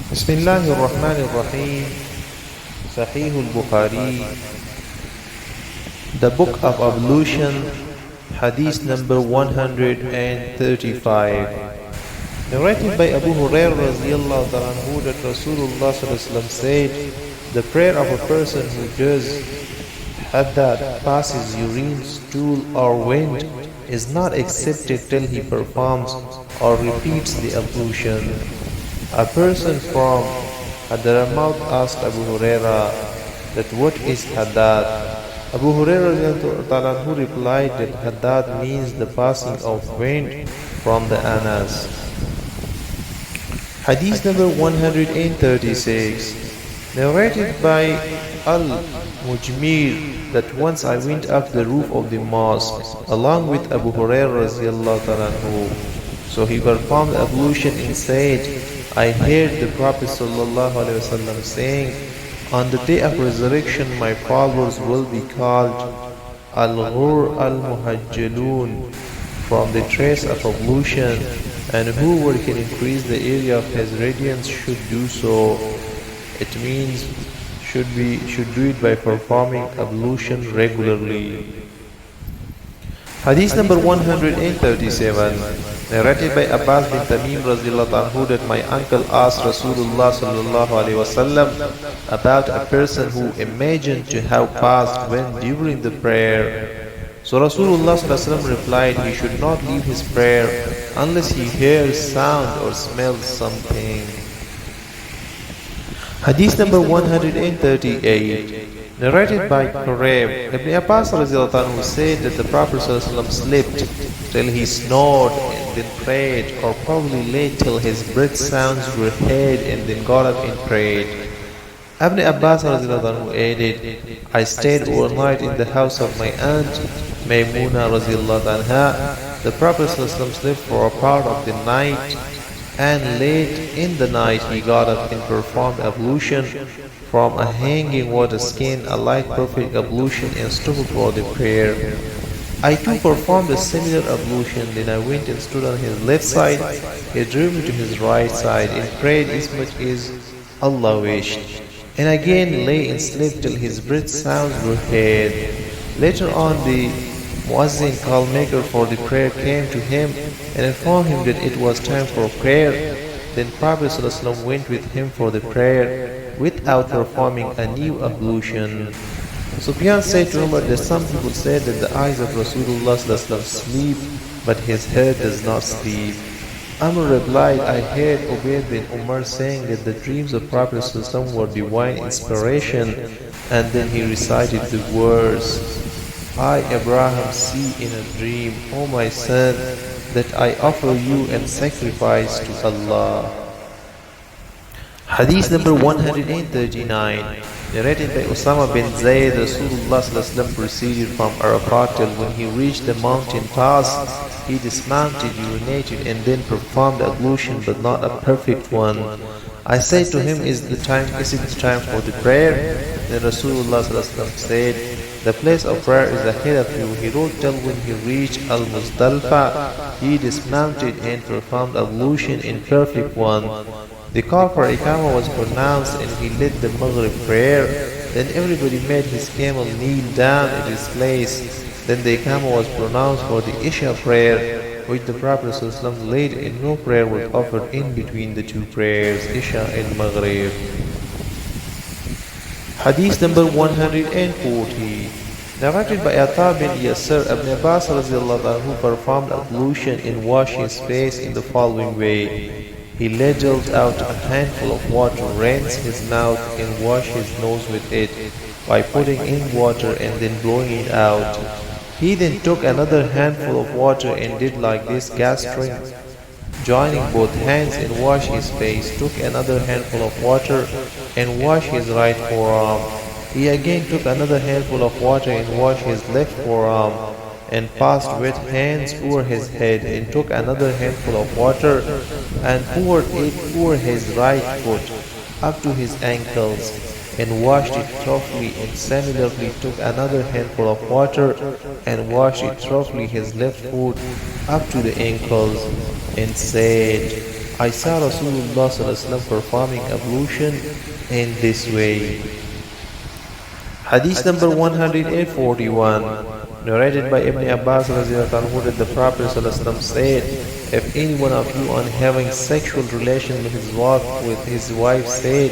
Bismillahir Rahmanir Rahim. Sahih Al-Bukhari, the Book of Ablution, Hadith number 135. Narrated by Abu Hurairah radiyallahu ta'ala anhu that Rasulullah sallallahu alaihi wasallam said, the prayer of a person who does haddad, passes urine, stool or wind, is not accepted till he performs or repeats the ablution. A person from Hadramaut asked Abu Hurairah that what is haddad? Abu Hurairah replied that haddad means the passing of wind from the anas. Hadith number 136, narrated by Al-Mujmir, that once I went up the roof of the mosque along with Abu Hurairah radiyallahu ta'ala anhu. So he performed ablution and said, I heard the Prophet ﷺ saying, on the day of resurrection my followers will be called Al-Ghur Al-Muhajjalun, from the trace of ablution, and whoever can increase the area of his radiance should do so. It means should do it by performing ablution regularly. Hadith number 137, narrated by Abbas bin Tamim radiyallahu anhu that my uncle asked Rasulullah sallallahu alaihi wasallam about a person who imagined to have passed when during the prayer. So Rasulullah sallallahu alaihi wasallam replied, he should not leave his prayer unless he hears sound or smells something. Hadith number 138, narrated by Qurayb. Ibn Abbas radiyallahu said that the Prophet ﷺ slept till he snored and then prayed, or probably lay till his breath sounds were heard and then got up and prayed. Ibn Abbas radiyallahu added, I stayed overnight in the house of my aunt Maymuna radiyallahu anha. The Prophet ﷺ slept for a part of the night, and late in the night he got up and performed ablution from a hanging water skin, a light perfect ablution, and stood for the prayer. I too performed a similar ablution. Then I went and stood on his left side. He drew me to his right side and prayed as much as Allah wished, and again lay and slept till his breath sounds were heard. Later on the Muazzin, call maker for the prayer, came to him and informed him that it was time for prayer. Then Prophet ﷺ went with him for the prayer without performing a new ablution. Sufyan said to Umar that some people said that the eyes of Rasulullah ﷺ sleep, but his head does not sleep. Amr replied, I heard Ubayd bin Umar saying that the dreams of Prophet ﷺ were divine inspiration, and then he recited the words, I, Abraham, see in a dream, O my son, that I offer you and sacrifice to Allah. Hadith number 139, narrated by Usama bin Zayd, Rasulullah ﷺ proceeded from Arafat till when he reached the mountain pass, he dismounted, urinated, and then performed ablution, but not a perfect one. I said to him, is it the time for the prayer? Then Rasulullah ﷺ said, the place of prayer is ahead of you. He rode till when he reached Al-Muzdalfa, he dismounted and performed ablution in perfect one. The call for Iqamah was pronounced and he led the Maghrib prayer. Then everybody made his camel kneel down at his place. Then the Iqamah was pronounced for the Isha prayer, which the Prophet ﷺ led, and no prayer was offered in between the two prayers, Isha and Maghrib. Hadith number 140, narrated by Ata bin Yasir. Ibn Abbas radiyallahu anhu performed ablution and washed his face in the following way. He ladled out a handful of water, rinsed his mouth and washed his nose with it by putting in water and then blowing it out. He then took another handful of water and did like this, gasping, joining both hands, and washed his face, took another handful of water and washed his right forearm. He again took another handful of water and washed his left forearm, and passed wet hands over his head, and took another handful of water and poured it over his right foot up to his ankles, and washed it thoroughly, and similarly took another handful of water and washed it thoroughly his left foot up to the ankles, and said, I saw Rasulullah performing ablution in this way. Hadith number 141, narrated by Ibn Abbas anhu, that the Prophet said, if any one of you on having sexual relation with his wife said,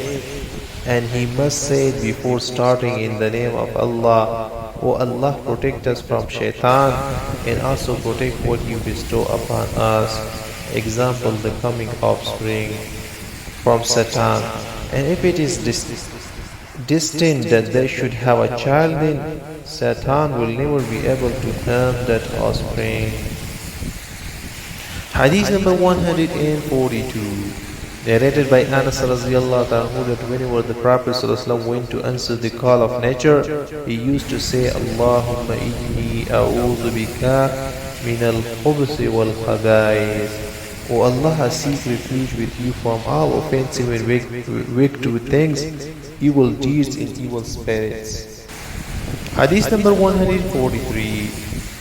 and he must say it before starting, in the name of Allah, O Allah, protect us from shaitan and also protect what you bestow upon us. Example, the coming offspring from Satan. And if it is destined that they should have a child, then Satan will never be able to harm that offspring. Hadith number 142, narrated by Anas radiallahu anhu, that whenever the Prophet went to answer the call of nature, he used to say, Allahumma inni a'udhu bika min al-khubuthi wal-khaba'ith. O Allah, I seek refuge with you from all offensive and wicked things, evil deeds and evil spirits. Hadith number 143,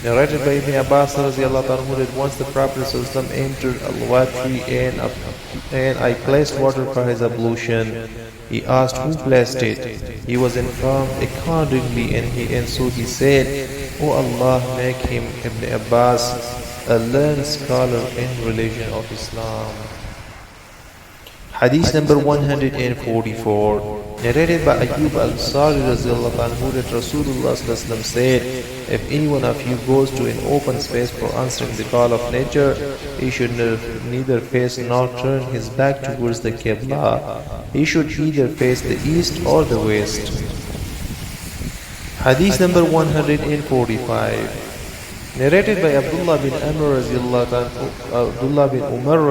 narrated by Ibn Abbas anhu, that once the Prophet entered al-watri and I placed water for his ablution. He asked who placed it. He was informed accordingly, and so he said, O Allah, make him, Ibn Abbas, a learned scholar in religion of Islam. Hadith number 144, narrated by Ayyub al-Ansari anhu, that Rasulullah said, if any one of you goes to an open space for answering the call of nature, he should neither face nor turn his back towards the Qibla. He should either face the east or the west. Hadith number 145, narrated by Abdullah bin Umar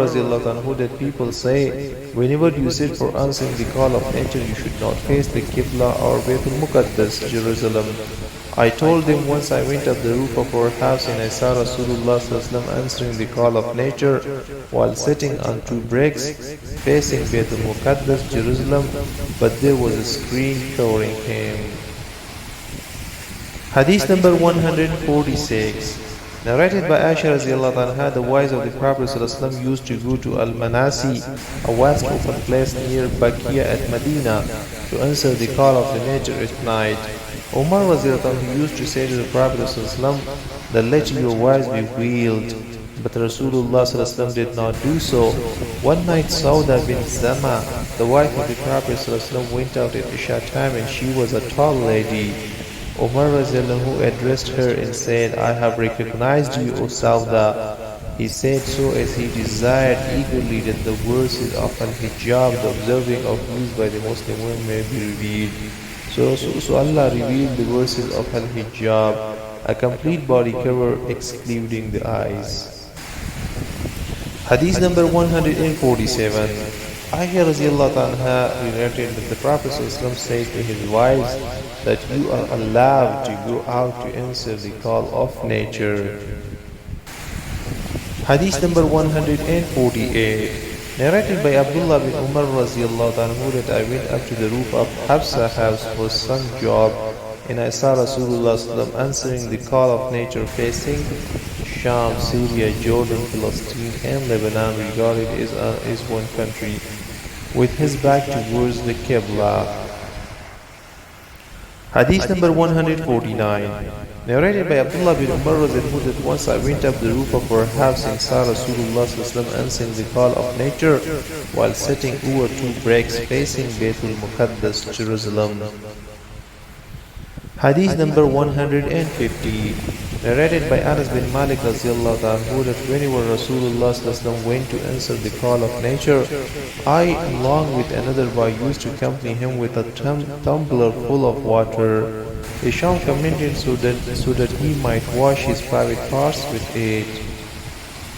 anhu, that people say, whenever you sit for answering the call of nature, you should not face the Qibla or Baytul Muqaddas, Jerusalem. I told them, once I went up the roof of our house and I saw Rasulullah answering the call of nature while sitting on two bricks facing Baytul Muqaddas, Jerusalem, but there was a screen covering him. Hadith number 146, narrated by Aisha radiallahu anha, the wives of the Prophet used to go to Al-Manasi, a vast open place near Bakia at Medina, to answer the call of the nature at night. Umar radiallahu anhu used to say to the Prophet that let your wives be veiled, but Rasulullah did not do so. One night Sauda bin Zama, the wife of the Prophet went out at Isha time, and she was a tall lady. Umar addressed her and said, I have recognized you, O Sauda. He said so as he desired eagerly that the verses of Al-Hijab, the observing of rules by the Muslim women, may be revealed. So Allah revealed the verses of Al-Hijab, a complete body cover excluding the eyes. Hadith number 147, Aisha radiallahu anha related that the Prophet said to his wives that you are allowed to go out to answer the call of nature. Hadith number 148, narrated by Abdullah bin Umar radiallahu anhu, that I went up to the roof of Hafsa house for some job, and I saw Rasulullah answering the call of nature facing Sham, Syria, Jordan, Palestine, and Lebanon, regarded as one country, with his back towards the Qibla. Hadith number 149, narrated by Abdullah bin Umar that once I went up the roof of our house and saw Rasulullah answering the call of nature while sitting over two bricks facing Baytul Muqaddas, Jerusalem. Hadith number 150, narrated by Anas bin Malik radiallahu anhu, that whenever Rasulullah went to answer the call of nature, I, along with another boy, used to accompany him with a tumbler full of water. Hisham commented so that he might wash his private parts with it.